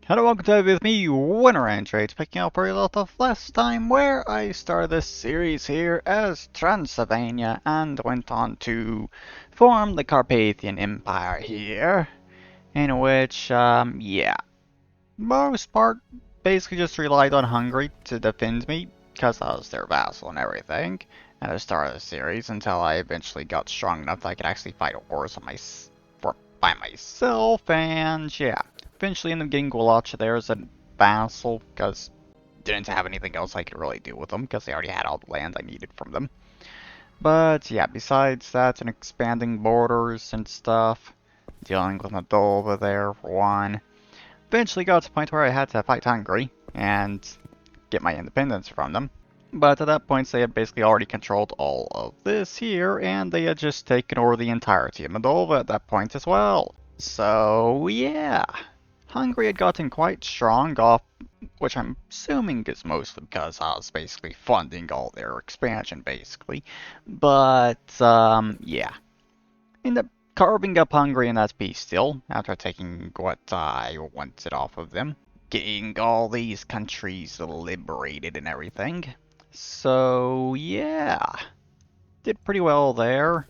Hello, welcome to with me, Winner and Trades, picking up where we left off last time, where I started this series here as Transylvania and went on to form the Carpathian Empire here, in which, yeah, most part basically just relied on Hungary to defend me, because I was their vassal and everything, at the start of the series, until I eventually got strong enough that I could actually fight wars on by myself, and yeah. Eventually ended up getting Wallachia there as a vassal, because didn't have anything else I could really do with them, because they already had all the land I needed from them. But yeah, besides that, and expanding borders and stuff, dealing with Moldova there for one, eventually got to the point where I had to fight Hungary and get my independence from them. But at that point, they had basically already controlled all of this here, and they had just taken over the entirety of Moldova at that point as well. So yeah, Hungary had gotten quite strong off, which I'm assuming is mostly because I was basically funding all their expansion, basically. But, yeah. Ended up carving up Hungary in that piece still, after taking what I wanted off of them. Getting all these countries liberated and everything. So, yeah. Did pretty well there.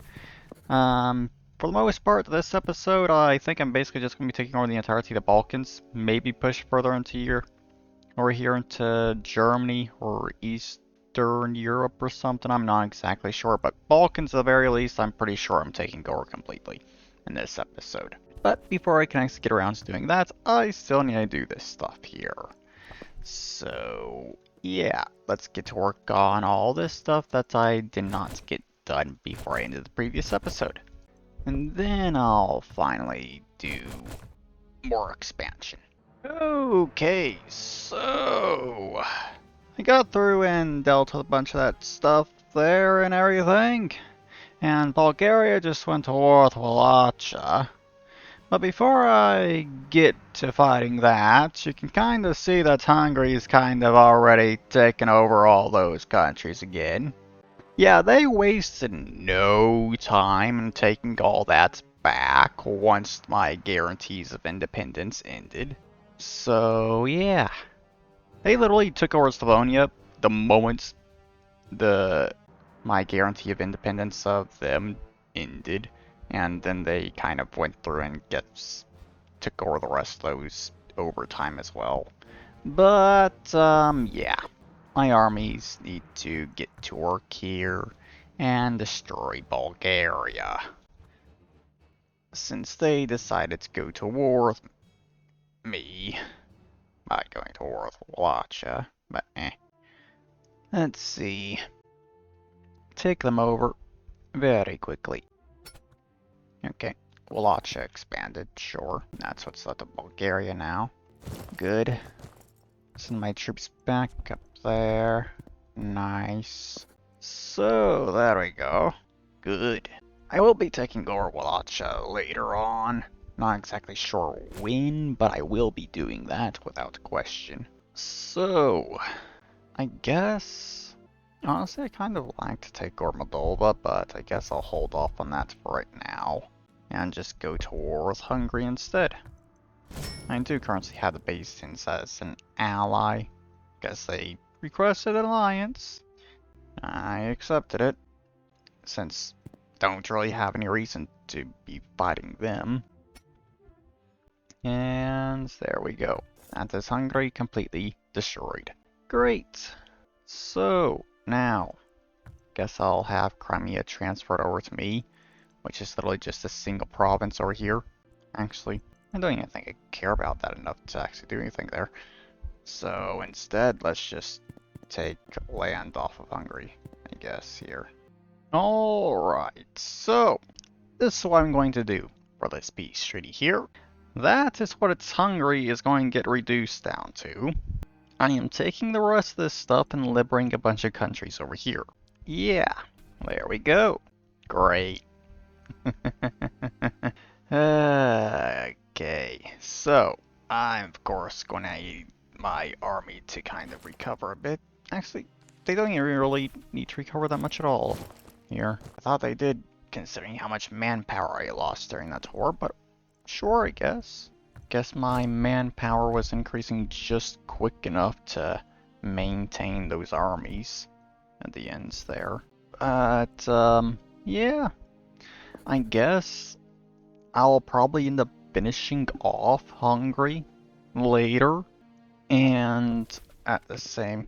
For the most part, this episode, I think I'm basically just going to be taking over the entirety of the Balkans. Maybe push further into here, or here into Germany, or Eastern Europe or something. I'm not exactly sure, but Balkans at the very least, I'm pretty sure I'm taking over completely in this episode. But before I can actually get around to doing that, I still need to do this stuff here. So, yeah, let's get to work on all this stuff that I did not get done before I ended the previous episode. And then I'll finally do more expansion. Okay, so I got through and dealt with a bunch of that stuff there and everything. And Bulgaria just went to war with Wallachia. But before I get to fighting that, you can kind of see that Hungary's kind of already taken over all those countries again. Yeah, they wasted no time in taking all that back once my guarantees of independence ended. So, yeah. They literally took over Slavonia the moment my guarantee of independence of them ended. And then they kind of went through and took over the rest of those over time as well. But, yeah. My armies need to get to work here and destroy Bulgaria. Since they decided to go to war with me by going to war with Wallachia, but Let's see. Take them over very quickly. Okay, Wallachia expanded, sure. That's what's left of Bulgaria now. Good. Send my troops back up there. Nice. So, there we go. Good. I will be taking over Wallachia later on. Not exactly sure when, but I will be doing that without question. So, I guess... Honestly, I kind of like to take over Moldova, but I guess I'll hold off on that for right now. And just go to war with Hungary instead. I do currently have the Balkans as an ally, because they requested an alliance. I accepted it, since don't really have any reason to be fighting them. And there we go. That is Hungary completely destroyed. Great. So, now, guess I'll have Crimea transferred over to me, which is literally just a single province over here. Actually, I don't even think I care about that enough to actually do anything there. So instead, let's just take land off of Hungary, I guess, here. Alright, so this is what I'm going to do for this peace treaty here. That is what its Hungary is going to get reduced down to. I am taking the rest of this stuff and liberating a bunch of countries over here. Yeah, there we go. Great. Okay, so I'm of course going to need my army to kind of recover a bit. Actually, they don't even really need to recover that much at all here. I thought they did, considering how much manpower I lost during that war, but sure, I guess. guess my manpower was increasing just quick enough to maintain those armies at the ends there. But, yeah, I guess I'll probably end up finishing off Hungary later, and at the same,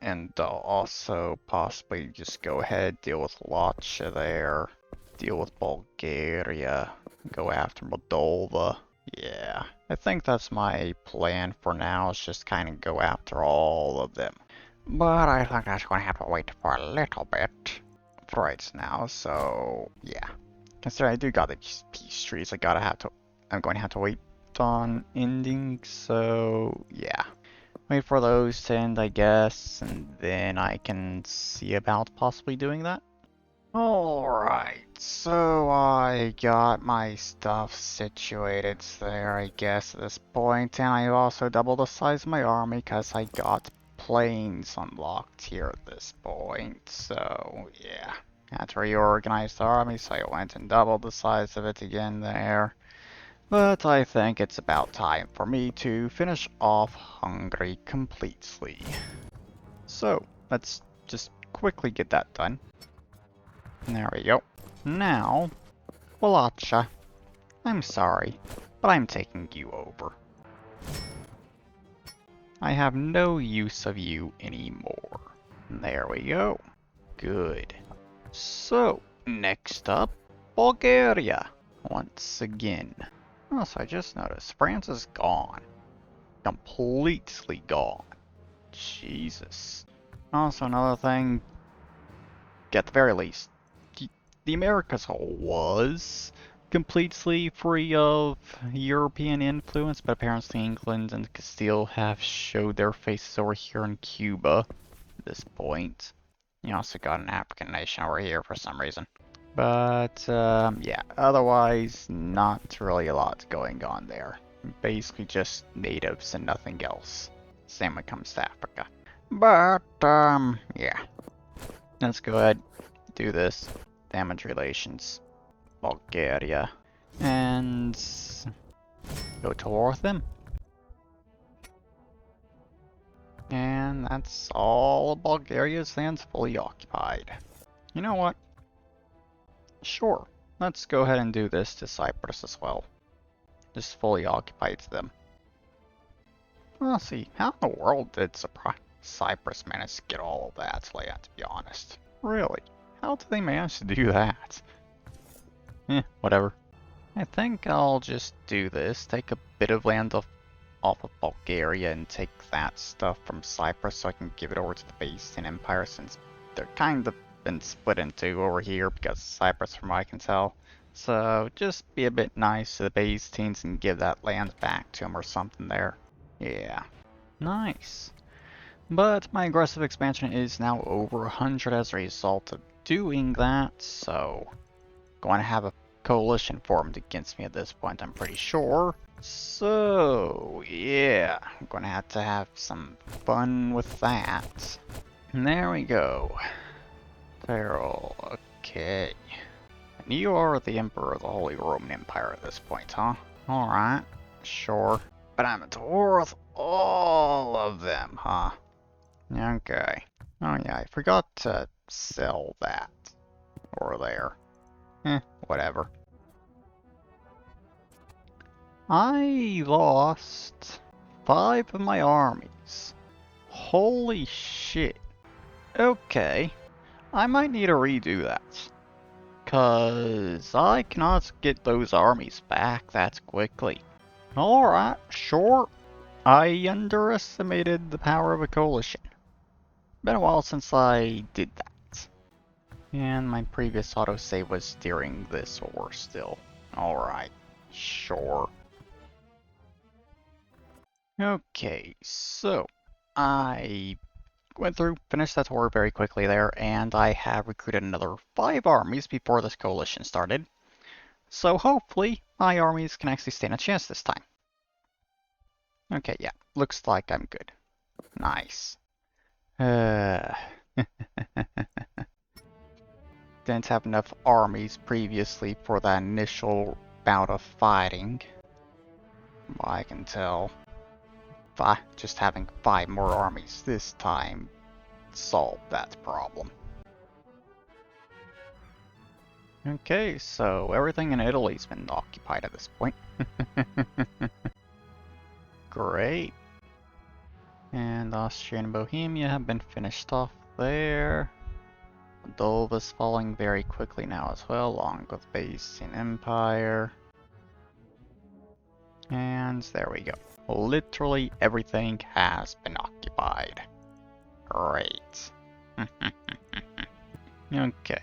and I'll also possibly just go ahead, deal with Wallachia there, deal with Bulgaria, go after Moldova. Yeah, I think that's my plan for now, is just kind of go after all of them. But I think that's going to have to wait for a little bit for right now, so yeah. Considering I do got these peace trees, I'm going to have to wait on ending, so yeah. Wait for those to end, I guess, and then I can see about possibly doing that. Alright, so I got my stuff situated there, I guess, at this point, and I also doubled the size of my army because I got planes unlocked here at this point, so yeah. Had to reorganize the army, so I went and doubled the size of it again there. But I think it's about time for me to finish off Hungary completely. So, let's just quickly get that done. There we go. Now, Wallachia, I'm sorry, but I'm taking you over. I have no use of you anymore. There we go. Good. So, next up, Bulgaria, once again. Also, I just noticed, France is gone. Completely gone. Jesus. Also, another thing, at the very least, the Americas was completely free of European influence, but apparently England and Castile have showed their faces over here in Cuba at this point. You also got an African nation over here for some reason. But, yeah, otherwise, not really a lot going on there. Basically just natives and nothing else. Same when it comes to Africa. But, yeah. Let's go ahead, do this. Damage relations. Bulgaria. And go to war with them. And that's all of Bulgaria's lands fully occupied. You know what? Sure, let's go ahead and do this to Cyprus as well. Just fully occupied them. Well, let's see, how in the world did Cyprus manage to get all of that land, to be honest? Really? How did they manage to do that? Whatever. I think I'll just do this, take a bit of land off of Bulgaria and take that stuff from Cyprus so I can give it over to the Byzantine Empire, since they're kind of been split in two over here because Cyprus, from what I can tell. So just be a bit nice to the Byzantines and give that land back to them or something there. Yeah. Nice. But my aggressive expansion is now over 100 as a result of doing that, so going to have a coalition formed against me at this point, I'm pretty sure. So, yeah, I'm going to have some fun with that. And there we go. Feral, okay. And you are the Emperor of the Holy Roman Empire at this point, huh? Alright, sure. But I'm at war with all of them, huh? Okay. Oh yeah, I forgot to sell that over there. Whatever. I lost 5 of my armies. Holy shit. Okay. I might need to redo that. Cause I cannot get those armies back that quickly. Alright, sure. I underestimated the power of a coalition. Been a while since I did that. And my previous autosave was during this war still. Alright, sure. Okay, so I went through, finished that war very quickly there, and I have recruited another 5 armies before this coalition started. So hopefully my armies can actually stand a chance this time. Okay, yeah, looks like I'm good. Nice. Didn't have enough armies previously for that initial bout of fighting. I can tell. Just having 5 more armies this time solved that problem. Okay, so everything in Italy's been occupied at this point. Great. And Austria and Bohemia have been finished off there. Moldova's falling very quickly now as well, along with the Byzantine Empire. And there we go. Literally everything has been occupied. Great. Okay.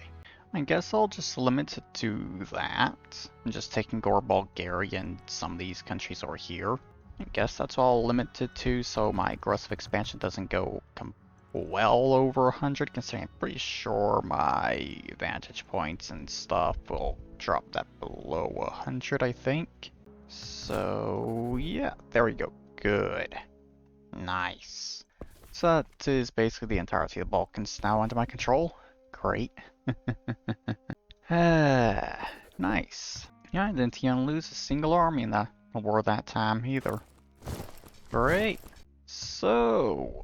I guess I'll just limit it to that. I'm just taking over Bulgaria and some of these countries over here. I guess that's all limited to, so my aggressive expansion doesn't go well over 100, considering I'm pretty sure my vantage points and stuff will drop that below 100, I think. So, yeah, there we go. Good. Nice. So that is basically the entirety of the Balkans now under my control. Great. Nice. Yeah, I didn't even lose a single army in the war that time either. Great. So,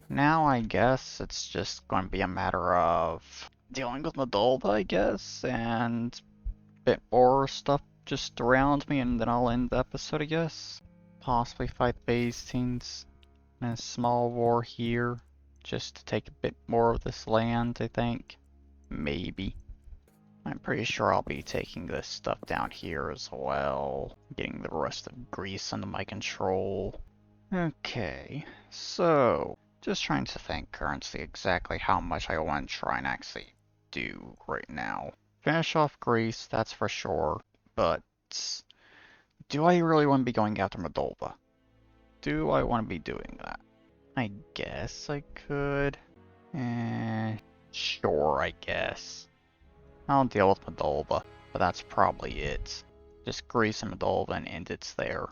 now I guess it's just going to be a matter of dealing with Moldova, I guess, and a bit more stuff just around me, and then I'll end the episode, I guess. Possibly fight the Byzantines in a small war here, just to take a bit more of this land, I think. Maybe. I'm pretty sure I'll be taking this stuff down here as well, getting the rest of Greece under my control. Okay, so just trying to think currently exactly how much I want to try and actually do right now. Finish off Greece, that's for sure, but do I really want to be going after Moldova? Do I want to be doing that? I guess I could. Sure, I guess. I'll deal with Moldova, but that's probably it. Just Greece and Moldova and end it there.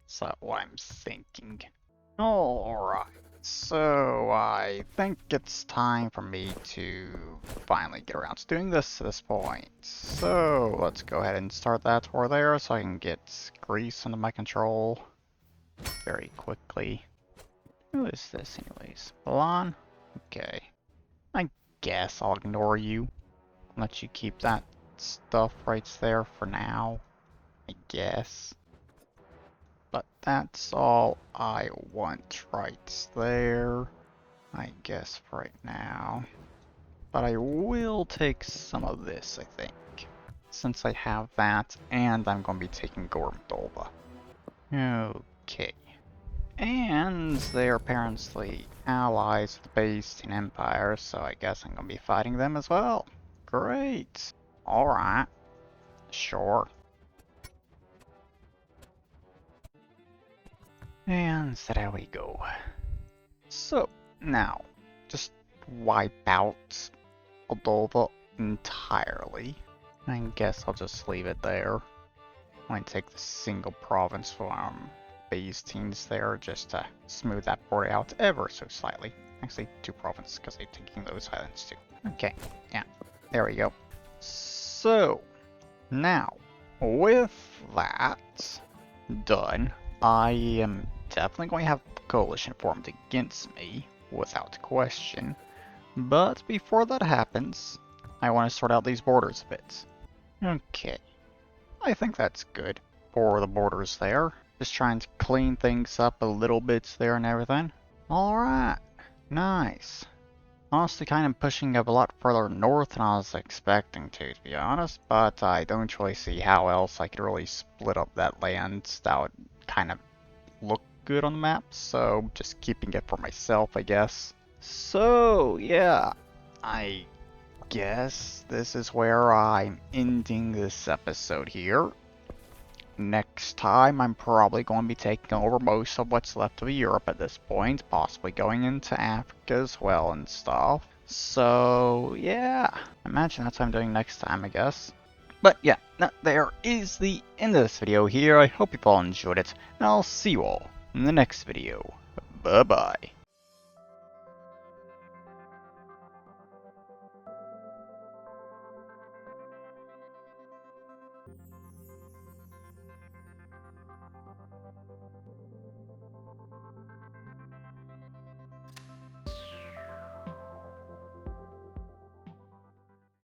That's what I'm thinking. Alright, so I think it's time for me to finally get around to doing this at this point. So let's go ahead and start that war there so I can get Greece under my control very quickly. Who is this anyways? Milan? Okay. I guess I'll ignore you. Let you keep that stuff right there for now, I guess. But that's all I want right there, I guess, for right now. But I will take some of this, I think, since I have that, and I'm going to be taking Moldova. Okay. And they're apparently allies with the Byzantine Empire, so I guess I'm going to be fighting them as well. Great. Alright. Sure. And there we go. So, now, just wipe out Moldova entirely. I guess I'll just leave it there. I'm going to take the single province from Byzantines there just to smooth that border out ever so slightly. Actually, 2 provinces because I'm taking those islands too. Okay, yeah. There we go. So, now, with that done, I am definitely going to have a coalition formed against me, without question. But before that happens, I want to sort out these borders a bit. Okay, I think that's good for the borders there. Just trying to clean things up a little bit there and everything. Alright, nice. Honestly, kind of pushing up a lot further north than I was expecting to be honest, but I don't really see how else I could really split up that land that would kind of look good on the map, so just keeping it for myself, I guess. So, yeah, I guess this is where I'm ending this episode here. Next time, I'm probably going to be taking over most of what's left of Europe at this point, possibly going into Africa as well and stuff. So, yeah, imagine that's what I'm doing next time, I guess. But yeah, there is the end of this video here. I hope you all enjoyed it, and I'll see you all in the next video. Bye-bye.